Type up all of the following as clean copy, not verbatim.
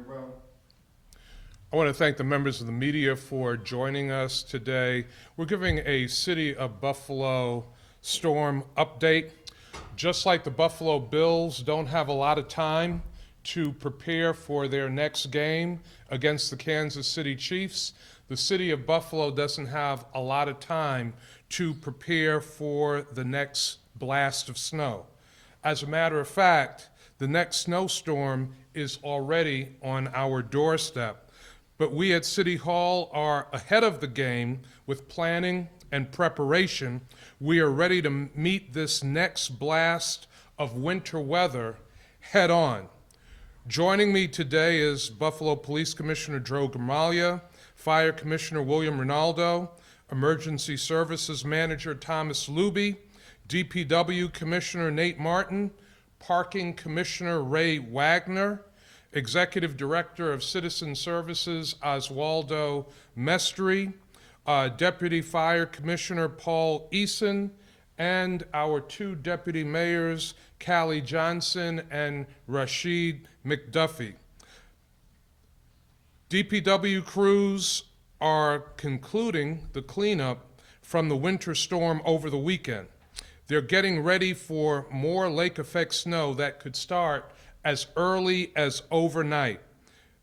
Very well. I want to thank the members of the media for joining us today. We're giving a City of Buffalo storm update. Just like the Buffalo Bills don't have a lot of time to prepare for their next game against the Kansas City Chiefs, the City of Buffalo doesn't have a lot of time to prepare for the next blast of snow. As a matter of fact, the next snowstorm is already on our doorstep. But we at City Hall are ahead of the game with planning and preparation. We are ready to meet this next blast of winter weather head on. Joining me today is Buffalo Police Commissioner Joe Gramaglia, Fire Commissioner William Rinaldo, Emergency Services Manager Thomas Luby, DPW Commissioner Nate Martin, Parking Commissioner Ray Wagner, Executive Director of Citizen Services Oswaldo Mestri, Deputy Fire Commissioner Paul Eason, and our two Deputy Mayors, Callie Johnson and Rashid McDuffie. DPW crews are concluding the cleanup from the winter storm over the weekend. They're getting ready for more lake effect snow that could start as early as overnight.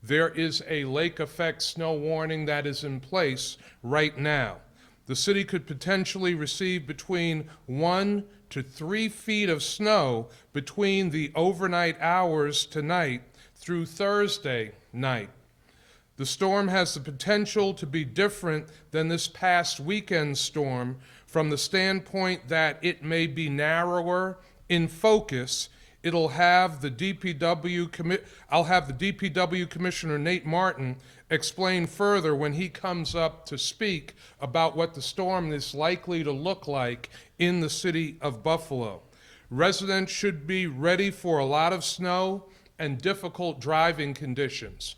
There is a lake effect snow warning that is in place right now. The city could potentially receive between 1 to 3 feet of snow between the overnight hours tonight through Thursday night. The storm has the potential to be different than this past weekend storm from the standpoint that it may be narrower in focus. I'll have the DPW Commissioner Nate Martin explain further when he comes up to speak about what the storm is likely to look like in the city of Buffalo. Residents should be ready for a lot of snow and difficult driving conditions.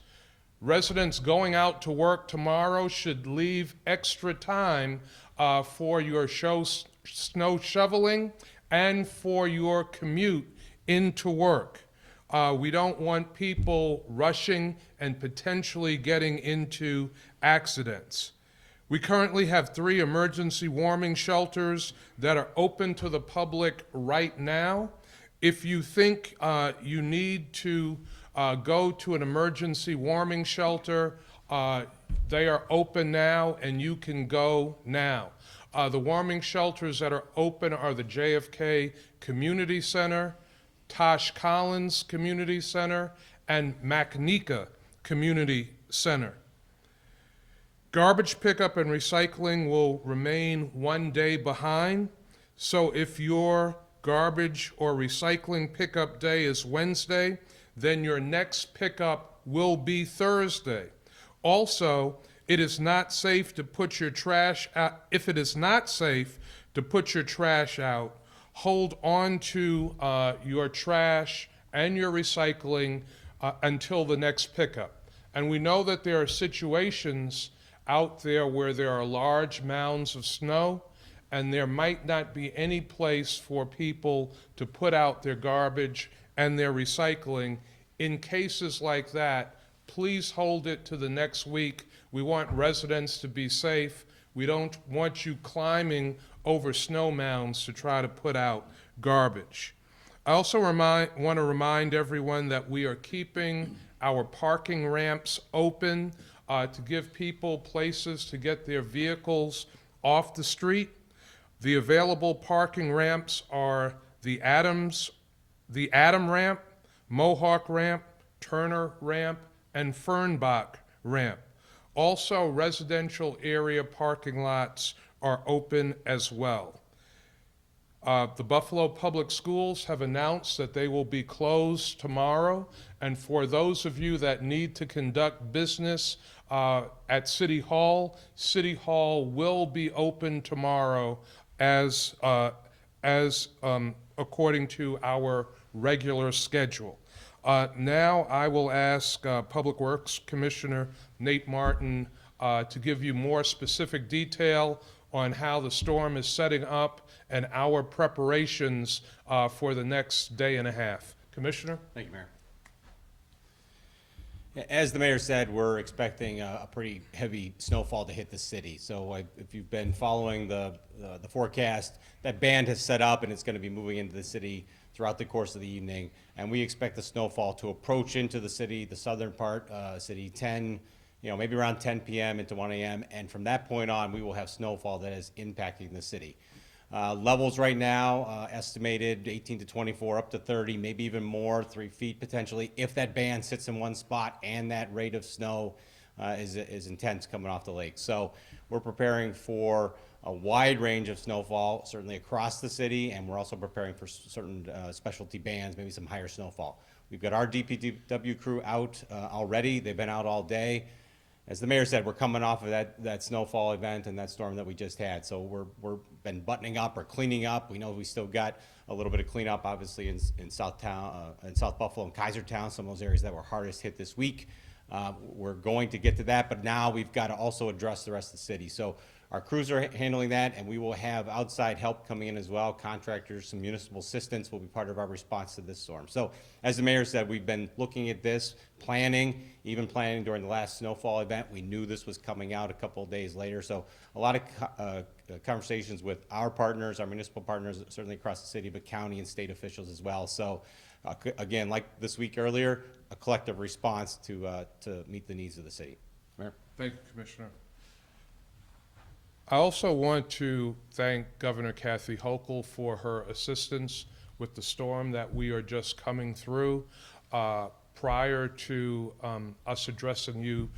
Residents going out to work tomorrow should leave extra time for your snow shoveling and for your commute into work. We don't want people rushing and potentially getting into accidents. We currently have 3 emergency warming shelters that are open to the public right now. If you think you need to go to an emergency warming shelter, they are open now and you can go now. The warming shelters that are open are the JFK Community Center, Tosh Collins Community Center, and Macnica Community Center. Garbage pickup and recycling will remain 1 day behind, so if your garbage or recycling pickup day is Wednesday, then your next pickup will be Thursday. Also, it is not safe to put your trash out. If it is not safe to put your trash out, hold on to your trash and your recycling until the next pickup. And we know that there are situations out there where there are large mounds of snow and there might not be any place for people to put out their garbage and their recycling. In cases like that, please hold it to the next week. We want residents to be safe. We don't want you climbing over snow mounds to try to put out garbage. I also want to remind everyone that we are keeping our parking ramps open to give people places to get their vehicles off the street. The available parking ramps are the Adam ramp, Mohawk ramp, Turner ramp, and Fernbach ramp. Also, residential area parking lots are open as well. The Buffalo Public Schools have announced that they will be closed tomorrow, and for those of you that need to conduct business at City Hall will be open tomorrow as according to our regular schedule. Now I will ask Public Works Commissioner Nate Martin to give you more specific detail on how the storm is setting up and our preparations for the next day and a half. Commissioner? Thank you, Mayor. As the mayor said, we're expecting a pretty heavy snowfall to hit the city. So if you've been following the forecast, that band has set up and it's going to be moving into the city throughout the course of the evening. And we expect the snowfall to approach into the city, the southern part, city 10, maybe around 10 p.m. into 1 a.m. And from that point on, we will have snowfall that is impacting the city. Levels right now estimated 18 to 24, up to 30, maybe even more, 3 feet potentially, if that band sits in one spot and that rate of snow is intense coming off the lake. So we're preparing for a wide range of snowfall, certainly across the city, and we're also preparing for certain specialty bands, maybe some higher snowfall. We've got our DPW crew out already. They've been out all day. As the mayor said, we're coming off of that snowfall event and that storm that we just had. So we're been buttoning up or cleaning up. We know we still got a little bit of cleanup, obviously, in South Buffalo and Kaisertown, some of those areas that were hardest hit this week. We're going to get to that, but now we've got to also address the rest of the city. So our crews are handling that, and we will have outside help coming in as well. Contractors, some municipal assistance will be part of our response to this storm. So as the mayor said, we've been looking at this, planning, even planning during the last snowfall event. We knew this was coming out a couple of days later. So a lot of conversations with our partners, our municipal partners, certainly across the city, but county and state officials as well. So again, like this week earlier, a collective response to meet the needs of the city. Mayor? Thank you, Commissioner. I also want to thank Governor Kathy Hochul for her assistance with the storm that we are just coming through. Prior to us addressing you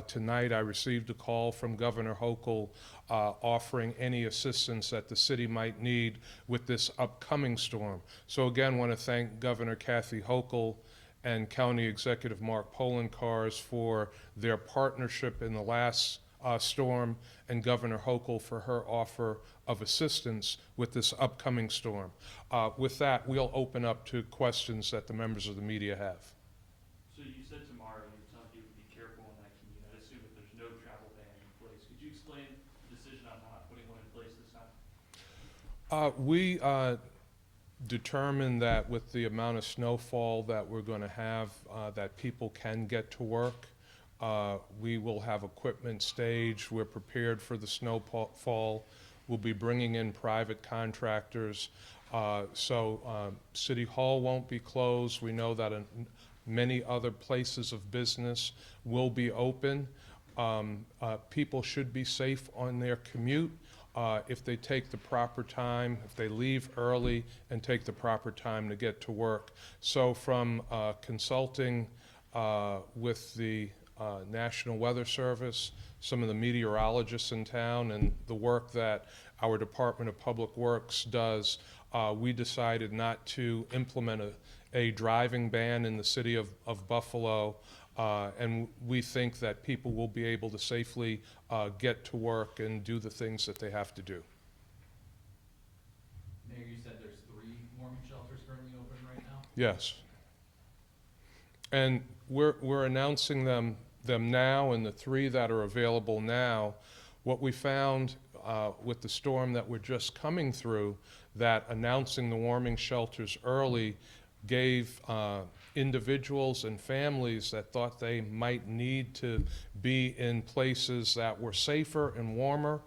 tonight, I received a call from Governor Hochul offering any assistance that the city might need with this upcoming storm. So again, want to thank Governor Kathy Hochul and County Executive Mark Polenkars for their partnership in the last storm, and Governor Hochul for her offer of assistance with this upcoming storm. With that, we'll open up to questions that the members of the media have. So you said tomorrow you're telling people to be careful in that commute. I assume that there's no travel ban in place. Could you explain the decision on not putting one in place this time? We determined that with the amount of snowfall that we're going to have, that people can get to work. We will have equipment staged. We're prepared for the snowfall. We'll be bringing in private contractors. So City Hall won't be closed. We know that many other places of business will be open. People should be safe on their commute if they take the proper time, if they leave early and take the proper time to get to work. So from consulting with the National Weather Service, some of the meteorologists in town, and the work that our Department of Public Works does, we decided not to implement a driving ban in the city of Buffalo, and we think that people will be able to safely get to work and do the things that they have to do. Mayor, you said there's 3 warming shelters currently open right now? Yes. And we're announcing them now, and the 3 that are available now. What we found with the storm that we're just coming through, that announcing the warming shelters early gave individuals and families that thought they might need to be in places that were safer and warmer,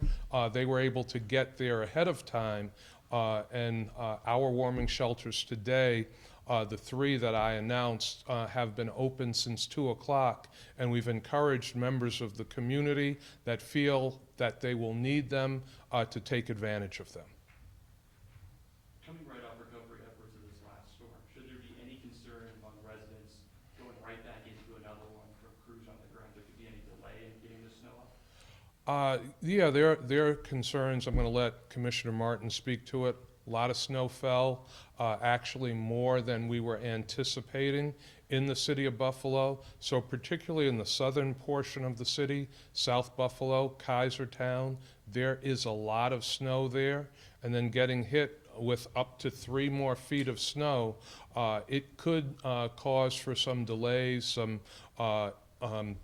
they were able to get there ahead of time. And our warming shelters today, the 3 that I announced, have been open since 2 o'clock, and we've encouraged members of the community that feel that they will need them to take advantage of them. Coming right off recovery efforts of this last storm, should there be any concern among residents going right back into another one from crews on the ground? There could be any delay in getting the snow up? Yeah, there are concerns. I'm going to let Commissioner Martin speak to it. A lot of snow fell, actually more than we were anticipating in the city of Buffalo. So particularly in the southern portion of the city, South Buffalo, Kaisertown, there is a lot of snow there. And then getting hit with up to 3 more feet of snow, it could cause for some delays, some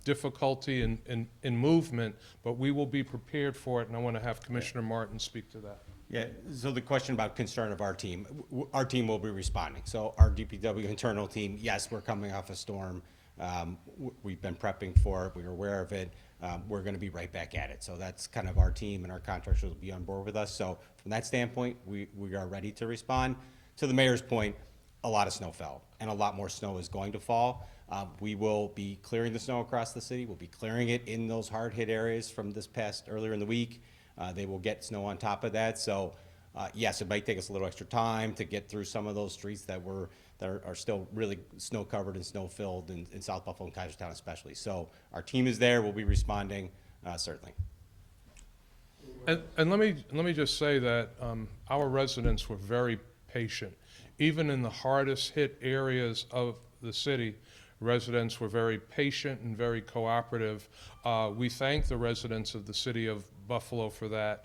difficulty in movement, but we will be prepared for it, and I want to have Commissioner Martin speak to that. Yeah, so the question about concern of our team will be responding. So our DPW internal team, yes, we're coming off a storm. We've been prepping for it. We're aware of it. We're going to be right back at it. So that's kind of our team, and our contractors will be on board with us. So from that standpoint, we are ready to respond. To the mayor's point, a lot of snow fell, and a lot more snow is going to fall. We will be clearing the snow across the city. We'll be clearing it in those hard-hit areas from this past earlier in the week. They will get snow on top of that. So yes, it might take us a little extra time to get through some of those streets that are still really snow-covered and snow-filled in South Buffalo and Kaiserstown especially. So our team is there. We'll be responding, certainly. And let me just say that our residents were very patient. Even in the hardest hit areas of the city, residents were very patient and very cooperative. We thank the residents of the city of Buffalo for that.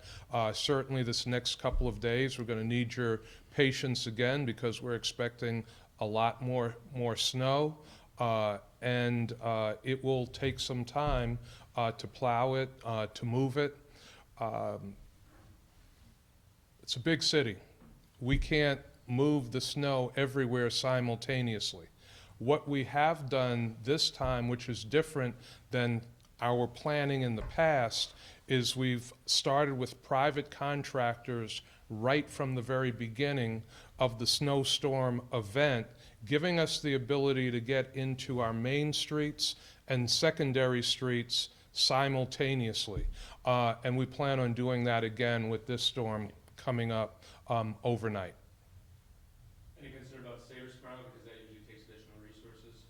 Certainly this next couple of days, we're going to need your patience again because we're expecting a lot more snow, and it will take some time to plow it, to move it. It's a big city. We can't move the snow everywhere simultaneously. What we have done this time, which is different than our planning in the past, is we've started with private contractors right from the very beginning of the snowstorm event, giving us the ability to get into our main streets and secondary streets simultaneously. And we plan on doing that again with this storm coming up overnight. Any concern about Savers tomorrow, because that usually takes additional resources?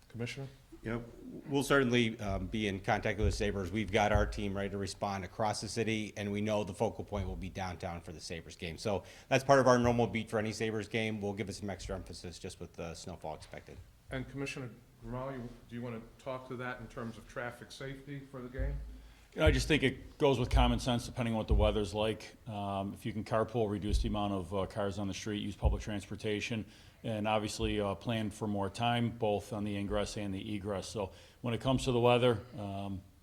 Commissioner? You know, we'll certainly be in contact with the Sabres. We've got our team ready to respond across the city, and we know the focal point will be downtown for the Sabres game. So that's part of our normal beat for any Sabres game. We'll give it some extra emphasis just with the snowfall expected. And Commissioner Ramal, do you want to talk to that in terms of traffic safety for the game? You know, I just think it goes with common sense depending on what the weather's like. If you can carpool, reduce the amount of cars on the street, use public transportation, and obviously plan for more time, both on the ingress and the egress. So when it comes to the weather,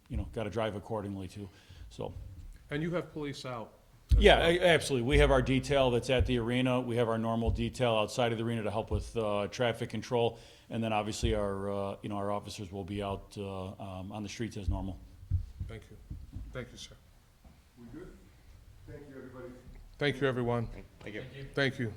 you know, got to drive accordingly too. So. And you have police out? Yeah, absolutely. We have our detail that's at the arena. We have our normal detail outside of the arena to help with traffic control, and then obviously our you know, our officers will be out on the streets as normal. Thank you. Thank you, sir. We good? Thank you, everybody. Thank you, everyone. Thank you. Thank you.